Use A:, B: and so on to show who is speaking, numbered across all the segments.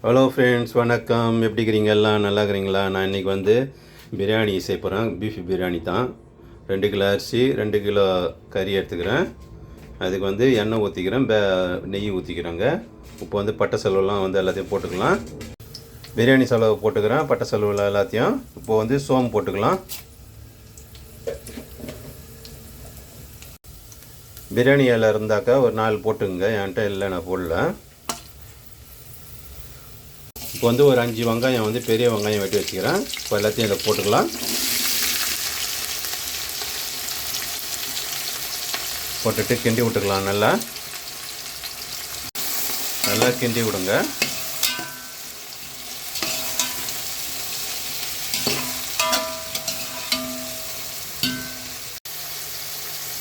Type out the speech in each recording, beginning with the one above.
A: Hello friends, வணக்கம். எப்படி இருக்கிறீங்க? எல்லாம் நல்லா இருக்கிறீங்களா? நான் இன்றைக்கி வந்து பிரியாணி செய்ய போகிறேன். பீஃப் பிரியாணி தான். 2 கிலோ அரிசி, 2 கிலோ கறி எடுத்துக்கிறேன். அதுக்கு வந்து எண்ணெய் ஊற்றிக்கிறேன், நெய் ஊற்றிக்கிறேங்க. இப்போ வந்து பட்டை செலவுலாம் வந்து எல்லாத்தையும் போட்டுக்கலாம். பிரியாணி செலவு போட்டுக்கிறேன், பட்டை செலவில் எல்லாத்தையும். இப்போ வந்து சோம்பு போட்டுக்கலாம். பிரியாணி இலை இருந்தாக்கா ஒரு 4 போட்டுங்க. என்கிட்ட இல்லை, நான் போடல. இப்போ வந்து ஒரு 5 வெங்காயம் வந்து பெரிய வெங்காயம் வெட்டி வச்சுக்கிறேன். இப்போ எல்லாத்தையும் இதை போட்டுக்கலாம். போட்டுட்டு கிண்டி விட்டுக்கலாம். நல்லா கிண்டி விடுங்க.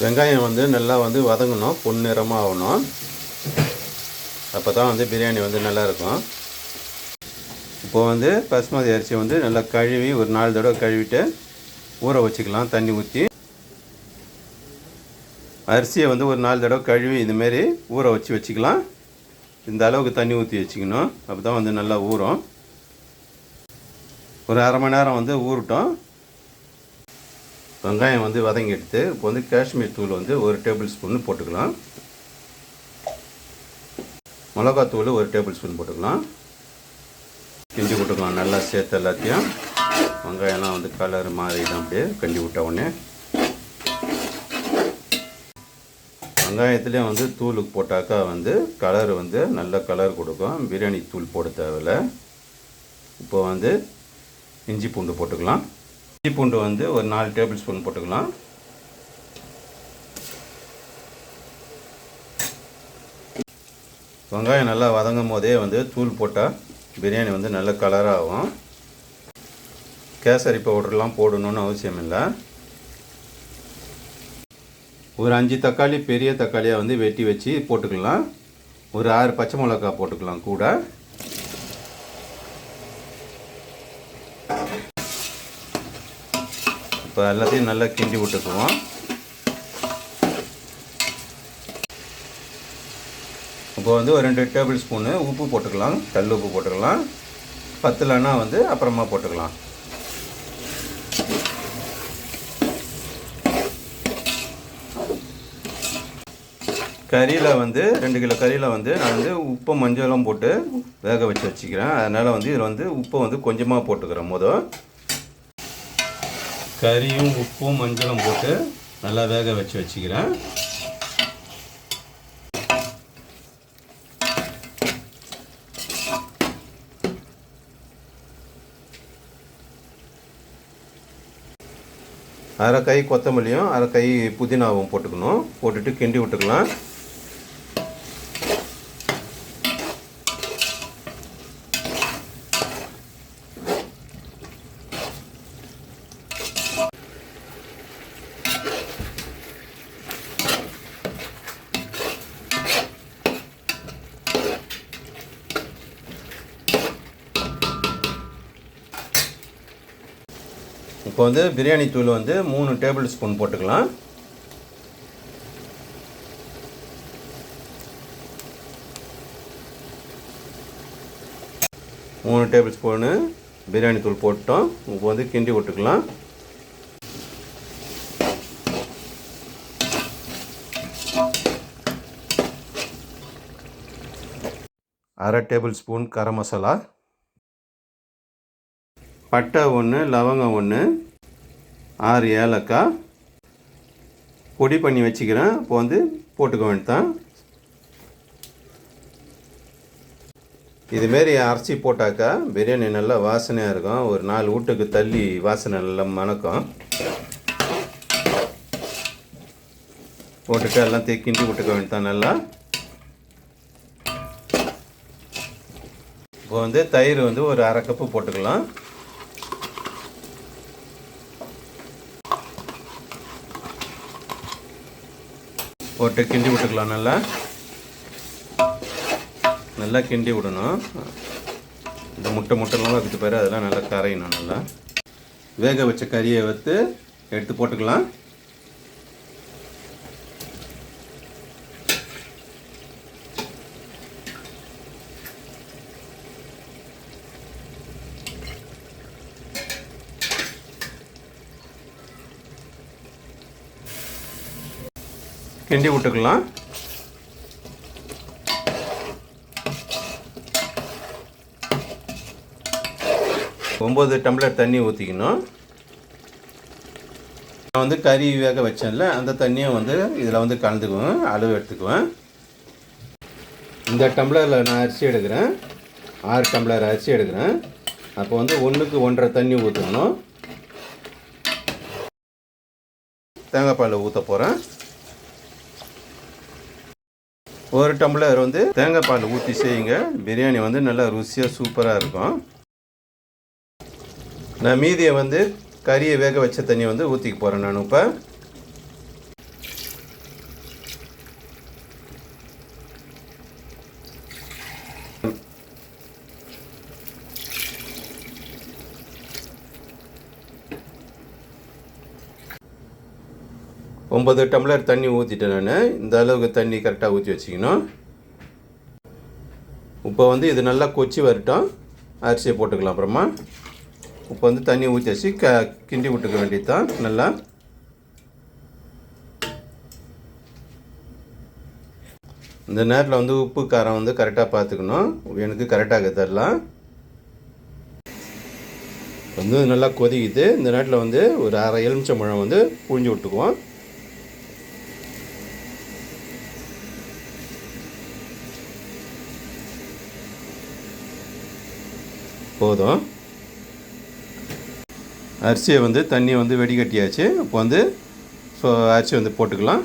A: வெங்காயம் வந்து நல்லா வந்து வதங்கணும், பொன்னிறமாக ஆகணும். அப்போ தான் வந்து பிரியாணி வந்து நல்லாயிருக்கும். இப்போ வந்து பாஸ்மதி அரிசி வந்து நல்லா கழுவி ஒரு 4 தடவை கழுவிட்டு ஊற வச்சுக்கலாம். தண்ணி ஊற்றி அரிசியை வந்து ஒரு 4 தடவை கழுவி இதுமாரி ஊற வச்சுக்கலாம். இந்த அளவுக்கு தண்ணி ஊற்றி வச்சுக்கணும். அப்போ தான் வந்து நல்லா ஊறும். ஒரு அரை மணி நேரம் வந்து ஊறட்டும். வெங்காயம் வந்து வதங்கி எடுத்து இப்போ வந்து காஷ்மீர் தூள் வந்து 1 டேபிள் ஸ்பூன் போட்டுக்கலாம். மிளகாத்தூள் 1 டேபிள் ஸ்பூன் போட்டுக்கலாம். கிண்டி விட்டுக்கலாம். நல்லா சேர்த்து எல்லாத்தையும். வெங்காயம்லாம் வந்து கலர் மாறிடும். அப்படியே கிண்டி விட்ட உடனே வெங்காயத்துலேயும் வந்து தூளுக்கு போட்டாக்கா வந்து கலர் வந்து நல்ல கலர் கொடுக்கும். பிரியாணி தூள் போட தேவையில்லை. இப்போ வந்து இஞ்சி பூண்டு போட்டுக்கலாம். இஞ்சி பூண்டு வந்து ஒரு 4 டேபிள் ஸ்பூன் போட்டுக்கலாம். வெங்காயம் நல்லா வதங்கும் போதே வந்து தூள் போட்டால் பிரியாணி வந்து நல்ல கலராகும். கேசரி பவுடர்லாம் போடணுன்னு அவசியம் இல்லை. ஒரு 5 தக்காளி பெரிய தக்காளியாக வந்து வெட்டி வச்சு போட்டுக்கலாம். ஒரு 6 பச்சை மிளகாய் போட்டுக்கலாம் கூட. இப்போ எல்லாத்தையும் நல்லா கிண்டி விட்டுக்குவோம். இப்போ வந்து ஒரு 2 டேபிள் ஸ்பூனு உப்பு போட்டுக்கலாம். கல் உப்பு போட்டுக்கலாம். பத்தலைன்னா வந்து அப்புறமா போட்டுக்கலாம். கறியில் வந்து 2 கிலோ கறியில் வந்து நான் வந்து உப்பு மஞ்சளும் போட்டு வேக வச்சு வச்சுக்கிறேன். அதனால் வந்து இதில் வந்து உப்பை வந்து கொஞ்சமாக போட்டுக்கிறேன். கறியும் உப்பும் மஞ்சளும் போட்டு நல்லா வேக வச்சு வச்சுக்கிறேன். அரை கை கொத்தமல்லியும் அரை கை புதினாவும் போட்டுக்கணும். போட்டுட்டு கிண்டி விட்டுக்கலாம். இப்போ வந்து பிரியாணி தூள் வந்து 3 டேபிள் ஸ்பூன் போட்டுக்கலாம். மூணு டேபிள் ஸ்பூனு பிரியாணி தூள் போட்டோம். இப்போ வந்து கிண்டி விட்டுக்கலாம். அரை டேபிள் ஸ்பூன் கரம் மசாலா, பட்டை 1, லவங்கம் 1, 6 ஏலக்காய் பொடி பண்ணி வச்சுக்கிறேன். இப்போ வந்து போட்டுக்க வேண்டியதான். இதுமாரி அரைச்சி போட்டாக்கா பிரியாணி நல்லா வாசனையாக இருக்கும். ஒரு 4 வீட்டுக்கு தள்ளி வாசனை நல்லா மணக்கும். போட்டுட்டு எல்லாம் கிண்டி விட்டுக்க வேண்டியதான் நல்லா. இப்போ வந்து தயிர் வந்து ஒரு அரை கப்பு போட்டுக்கலாம். போட்டு கிண்டி விட்டுக்கலாம். நல்லா கிண்டி விடணும். இந்த முட்டைலாம் வைக்கிட்டு பாரு, அதெல்லாம் நல்லா கரையணும். நல்லா வேக வச்ச கறியை எடுத்து போட்டுக்கலாம். கிண்டி விட்டுக்கலாம். ஒம்பது டம்ளர் தண்ணி ஊற்றிக்கணும். நான் வந்து கறி வேக வச்சேன்ல அந்த தண்ணியை வந்து இதில் வந்து கலந்துக்குவேன், அளவு எடுத்துக்குவேன். இந்த டம்ளரில் நான் அரிசி எடுக்கிறேன், 6 டம்ளர் அரிசி எடுக்கிறேன். அப்போ வந்து 1க்கு 1.5 தண்ணி ஊற்றணும். தேங்காய் பால் ஊற்ற போகிறேன். 1 டம்ளர் வந்து தேங்காய் பால் ஊற்றி செய்யுங்க, பிரியாணி வந்து நல்லா ருசியாக சூப்பராக இருக்கும். நான் மீதியை வந்து கறியை வேக வச்ச தண்ணியை வந்து ஊற்றிக்க போகிறேன். நான் இப்போ ஒம்பது டம்ளர் தண்ணி ஊற்றிட்டேன். நான் இந்த அளவுக்கு தண்ணி கரெக்டாக ஊற்றி வச்சுக்கணும். இப்போ வந்து இது நல்லா கொச்சி வரட்டும், அரிசியை போட்டுக்கலாம். அப்புறமா இப்போ வந்து தண்ணி ஊற்றி வச்சு கிண்டி விட்டுக்க வேண்டியது தான். நல்லா இந்த நேரத்தில் வந்து உப்பு காரம் வந்து கரெக்டாக பார்த்துக்கணும். எனக்கு கரெக்டாக தரலாம். வந்து நல்லா கொதிக்குது. இந்த நேரத்தில் வந்து ஒரு அரை எலுமிச்சம்பழம் வந்து புழிஞ்சு விட்டுக்குவோம். போதும். அரிசியை வந்து தண்ணியை வந்து வெடிகட்டியாச்சு. இப்போ வந்து அரிசி வந்து போட்டுக்கலாம்.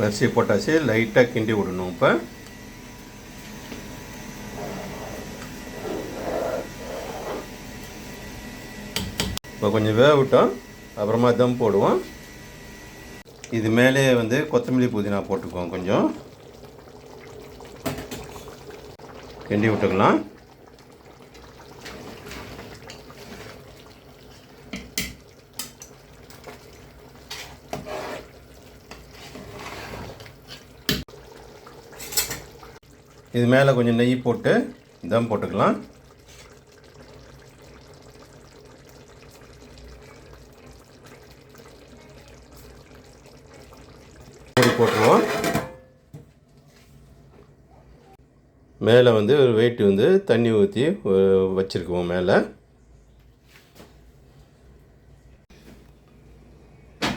A: அரிசியை போட்டாச்சு, லைட்டாக கிண்டி விடணும். இப்போ கொஞ்சம் வேக விட்டோம், அப்புறமா தம் போடுவோம். இது மேலே வந்து கொத்தமல்லி புதினா போட்டுக்குவோம். கொஞ்சம் கிண்டி விட்டுக்கலாம். இது மேலே கொஞ்சம் நெய் போட்டு தம் போட்டுக்கலாம். போட்டுருவோம். மேலே வந்து ஒரு வெயிட் வந்து தண்ணி ஊற்றி வச்சுருக்குவோம். மேலே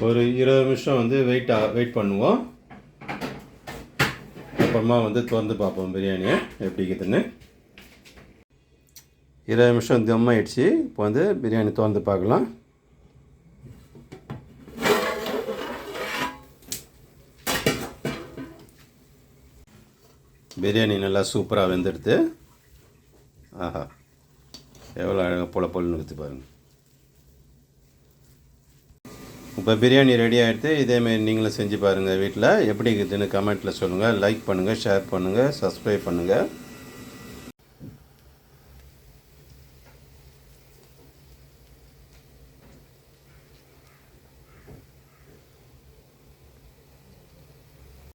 A: ஒரு 20 நிமிஷம் வந்து வெயிட் பண்ணுவோம். அப்புறமா வந்து திறந்து பார்ப்போம் பிரியாணியை எப்படி இருக்குதுன்னு. 20 நிமிஷம் தம் ஆயிடுச்சு. இப்போ வந்து பிரியாணி திறந்து பார்க்கலாம். பிரியாணி நல்லா சூப்பராக வெந்துடுது. ஆஹா, எவ்வளோ அழகாக பொலன்னு ஊற்றி பாருங்கள். இப்போ பிரியாணி ரெடி ஆகிடுது. இதேமாரி நீங்களும் செஞ்சு பாருங்கள் வீட்டில். எப்படி இருக்குதுன்னு கமெண்ட்டில் சொல்லுங்கள். லைக் பண்ணுங்கள், ஷேர் பண்ணுங்கள், சப்ஸ்கிரைப் பண்ணுங்கள்.